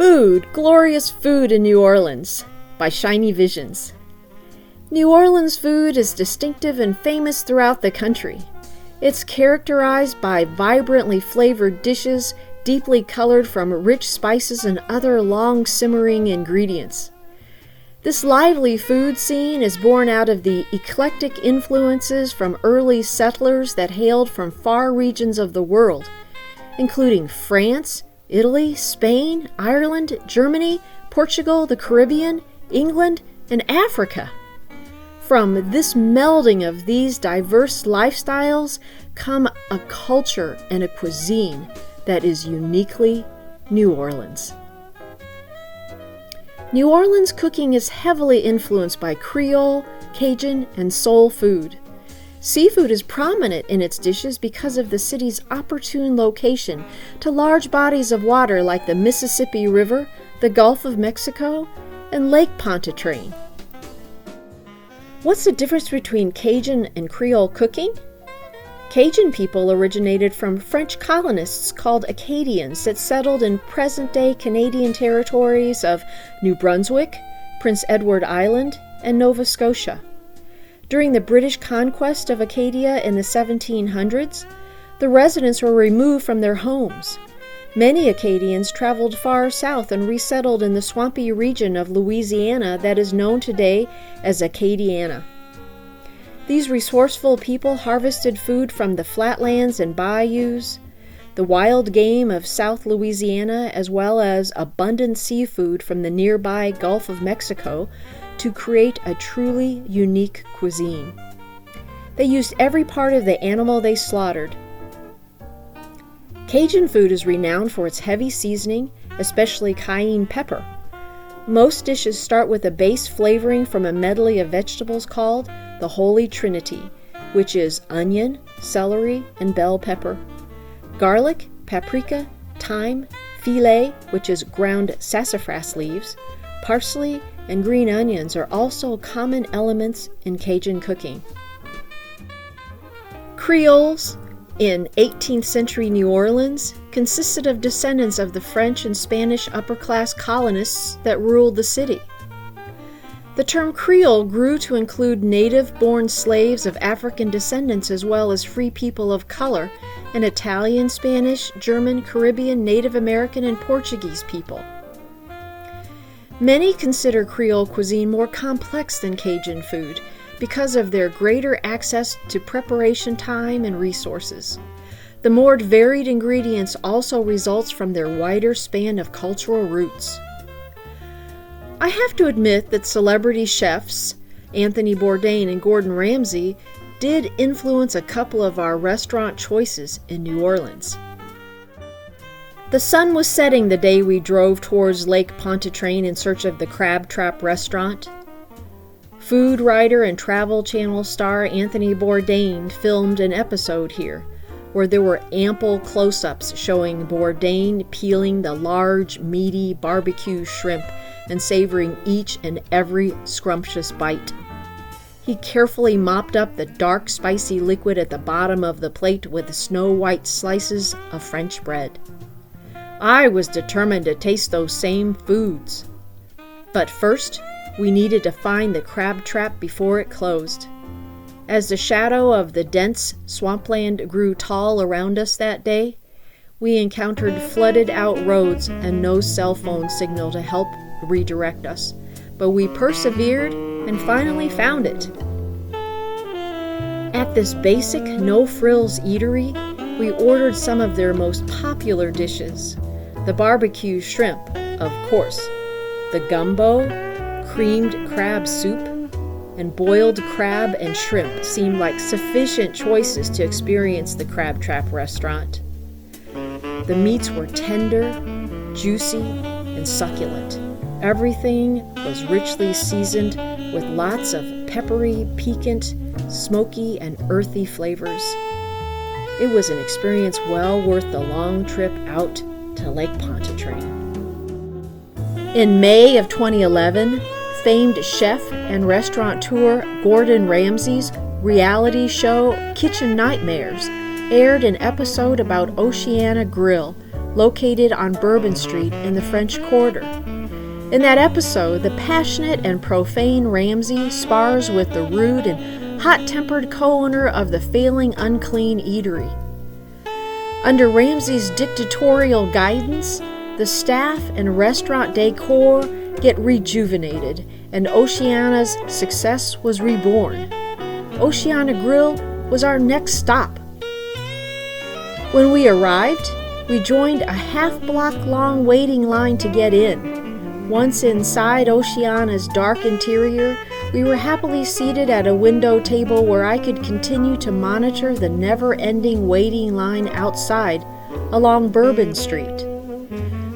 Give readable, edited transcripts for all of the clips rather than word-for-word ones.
Food, Glorious Food in New Orleans by Shiny Visions. New Orleans food is distinctive and famous throughout the country. It's characterized by vibrantly flavored dishes, deeply colored from rich spices and other long simmering ingredients. This lively food scene is born out of the eclectic influences from early settlers that hailed from far regions of the world, including France, Italy, Spain, Ireland, Germany, Portugal, the Caribbean, England, and Africa. From this melding of these diverse lifestyles come a culture and a cuisine that is uniquely New Orleans. New Orleans cooking is heavily influenced by Creole, Cajun, and soul food. Seafood is prominent in its dishes because of the city's opportune location to large bodies of water like the Mississippi River, the Gulf of Mexico, and Lake Pontchartrain. What's the difference between Cajun and Creole cooking? Cajun people originated from French colonists called Acadians that settled in present-day Canadian territories of New Brunswick, Prince Edward Island, and Nova Scotia. During the British conquest of Acadia in the 1700s, the residents were removed from their homes. Many Acadians traveled far south and resettled in the swampy region of Louisiana that is known today as Acadiana. These resourceful people harvested food from the flatlands and bayous, the wild game of South Louisiana, as well as abundant seafood from the nearby Gulf of Mexico to create a truly unique cuisine. They used every part of the animal they slaughtered. Cajun food is renowned for its heavy seasoning, especially cayenne pepper. Most dishes start with a base flavoring from a medley of vegetables called the Holy Trinity, which is onion, celery, and bell pepper. Garlic, paprika, thyme, filet, which is ground sassafras leaves, parsley, and green onions are also common elements in Cajun cooking. Creoles in 18th century New Orleans consisted of descendants of the French and Spanish upper-class colonists that ruled the city. The term Creole grew to include native-born slaves of African descendants as well as free people of color and Italian, Spanish, German, Caribbean, Native American, and Portuguese people. Many consider Creole cuisine more complex than Cajun food because of their greater access to preparation time and resources. The more varied ingredients also results from their wider span of cultural roots. I have to admit that celebrity chefs Anthony Bourdain and Gordon Ramsay did influence a couple of our restaurant choices in New Orleans. The sun was setting the day we drove towards Lake Pontchartrain in search of the Crab Trap restaurant. Food writer and Travel Channel star Anthony Bourdain filmed an episode here, where there were ample close-ups showing Bourdain peeling the large, meaty barbecue shrimp and savoring each and every scrumptious bite. He carefully mopped up the dark, spicy liquid at the bottom of the plate with snow-white slices of French bread. I was determined to taste those same foods. But first, we needed to find the crab trap before it closed. As the shadow of the dense swampland grew tall around us that day, we encountered flooded-out roads and no cell phone signal to help redirect us. But we persevered and finally found it. At this basic, no-frills eatery, we ordered some of their most popular dishes. The barbecue shrimp, of course, the gumbo, creamed crab soup, and boiled crab and shrimp seemed like sufficient choices to experience the Crab Trap restaurant. The meats were tender, juicy, and succulent. Everything was richly seasoned with lots of peppery, piquant, smoky, and earthy flavors. It was an experience well worth the long trip out to Lake Pontchartrain. In May of 2011, famed chef and restaurateur Gordon Ramsay's reality show Kitchen Nightmares aired an episode about Oceana Grill, located on Bourbon Street in the French Quarter. In that episode, the passionate and profane Ramsay spars with the rude and hot-tempered co-owner of the failing Unclean Eatery. Under Ramsay's dictatorial guidance, the staff and restaurant decor get rejuvenated, and Oceana's success was reborn. Oceana Grill was our next stop. When we arrived, we joined a half-block-long waiting line to get in. Once inside Oceana's dark interior, we were happily seated at a window table where I could continue to monitor the never-ending waiting line outside along Bourbon Street.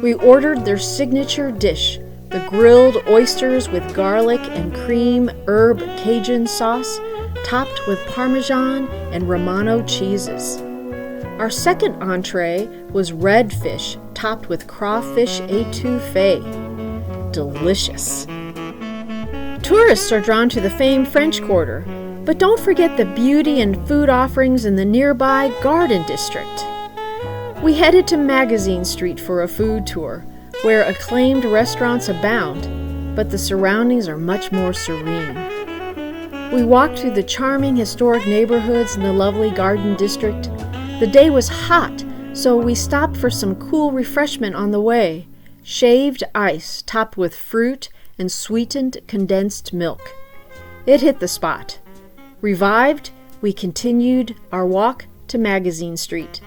We ordered their signature dish, the grilled oysters with garlic and cream herb Cajun sauce, topped with Parmesan and Romano cheeses. Our second entree was red fish, topped with crawfish étouffée. Delicious. Tourists are drawn to the famed French Quarter, but don't forget the beauty and food offerings in the nearby Garden District. We headed to Magazine Street for a food tour, where acclaimed restaurants abound, but the surroundings are much more serene. We walked through the charming historic neighborhoods in the lovely Garden District. The day was hot, so we stopped for some cool refreshment on the way. Shaved ice topped with fruit and sweetened condensed milk. It hit the spot. Revived, we continued our walk to Magazine Street.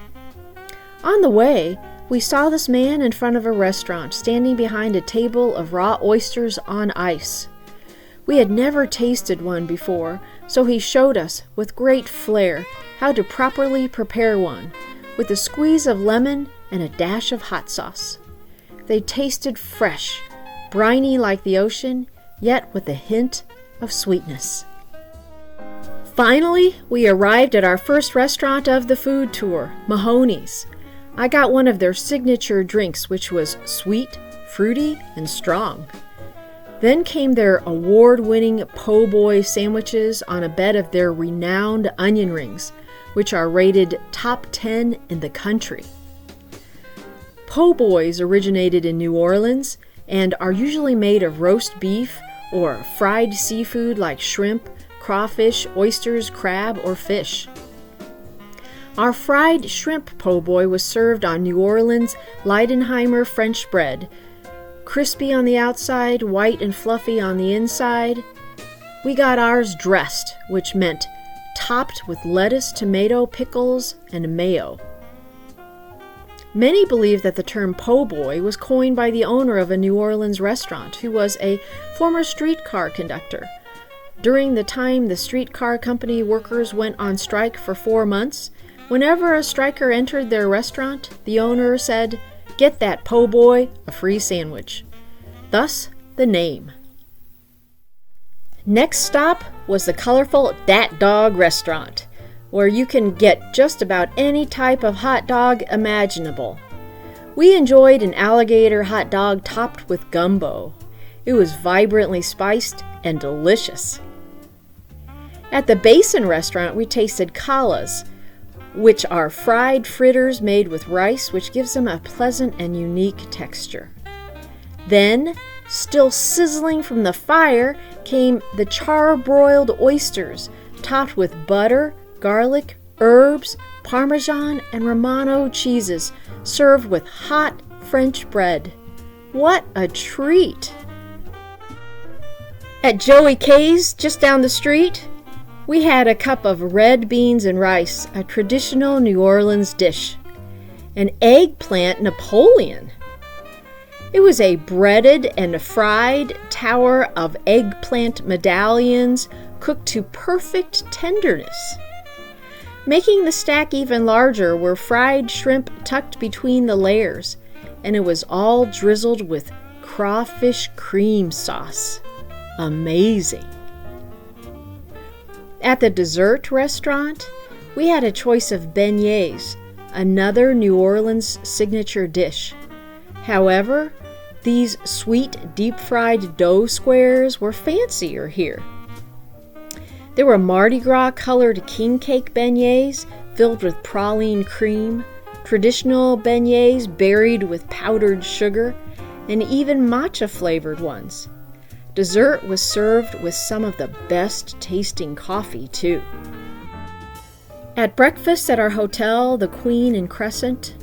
On the way, we saw this man in front of a restaurant, standing behind a table of raw oysters on ice. We had never tasted one before, so he showed us, with great flair, how to properly prepare one, with a squeeze of lemon and a dash of hot sauce. They tasted fresh, briny like the ocean, yet with a hint of sweetness. Finally, we arrived at our first restaurant of the food tour, Mahoney's. I got one of their signature drinks, which was sweet, fruity, and strong. Then came their award-winning po' boy sandwiches on a bed of their renowned onion rings, which are rated top 10 in the country. Po' boys originated in New Orleans and are usually made of roast beef or fried seafood like shrimp, crawfish, oysters, crab, or fish. Our fried shrimp po' boy was served on New Orleans Leidenheimer French bread, crispy on the outside, white and fluffy on the inside. We got ours dressed, which meant topped with lettuce, tomato, pickles, and mayo. Many believe that the term po' boy was coined by the owner of a New Orleans restaurant, who was a former streetcar conductor. During the time the streetcar company workers went on strike for 4 months, whenever a striker entered their restaurant, the owner said, "Get that po' boy a free sandwich." Thus, the name. Next stop was the colorful Dat Dog restaurant, where you can get just about any type of hot dog imaginable. We enjoyed an alligator hot dog topped with gumbo. It was vibrantly spiced and delicious. At the Basin restaurant, we tasted callas, which are fried fritters made with rice, which gives them a pleasant and unique texture. Then, still sizzling from the fire, came the charbroiled oysters, topped with butter, garlic, herbs, Parmesan, and Romano cheeses, served with hot French bread. What a treat! At Joey K's, just down the street, we had a cup of red beans and rice, a traditional New Orleans dish. An eggplant Napoleon. It was a breaded and fried tower of eggplant medallions cooked to perfect tenderness. Making the stack even larger were fried shrimp tucked between the layers, and it was all drizzled with crawfish cream sauce. Amazing. At the dessert restaurant, we had a choice of beignets, another New Orleans signature dish. However, these sweet deep-fried dough squares were fancier here. There were Mardi Gras colored king cake beignets filled with praline cream, traditional beignets buried with powdered sugar, and even matcha-flavored ones. Dessert was served with some of the best-tasting coffee, too. At breakfast at our hotel, the Queen and Crescent,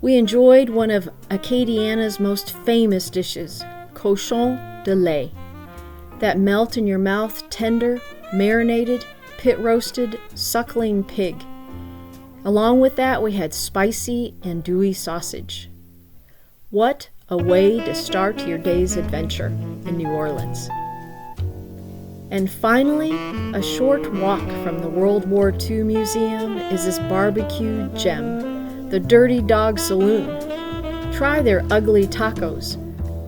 we enjoyed one of Acadiana's most famous dishes, cochon de lait, that melt in your mouth tender, marinated, pit-roasted, suckling pig. Along with that, we had spicy andouille sausage. What a way to start your day's adventure in New Orleans. And finally, a short walk from the World War II Museum is this barbecue gem, the Dirty Dog Saloon. Try their ugly tacos,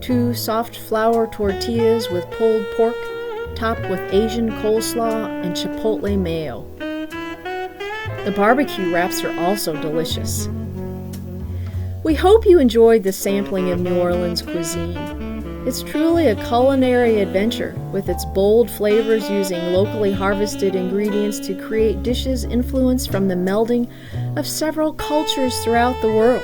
2 soft flour tortillas with pulled pork, topped with Asian coleslaw and chipotle mayo. The barbecue wraps are also delicious. We hope you enjoyed the sampling of New Orleans cuisine. It's truly a culinary adventure, with its bold flavors using locally harvested ingredients to create dishes influenced from the melding of several cultures throughout the world.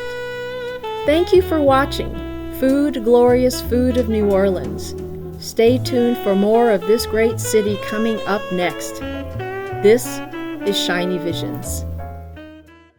Thank you for watching Food, Glorious Food of New Orleans. Stay tuned for more of this great city coming up next. This is Shiny Visions.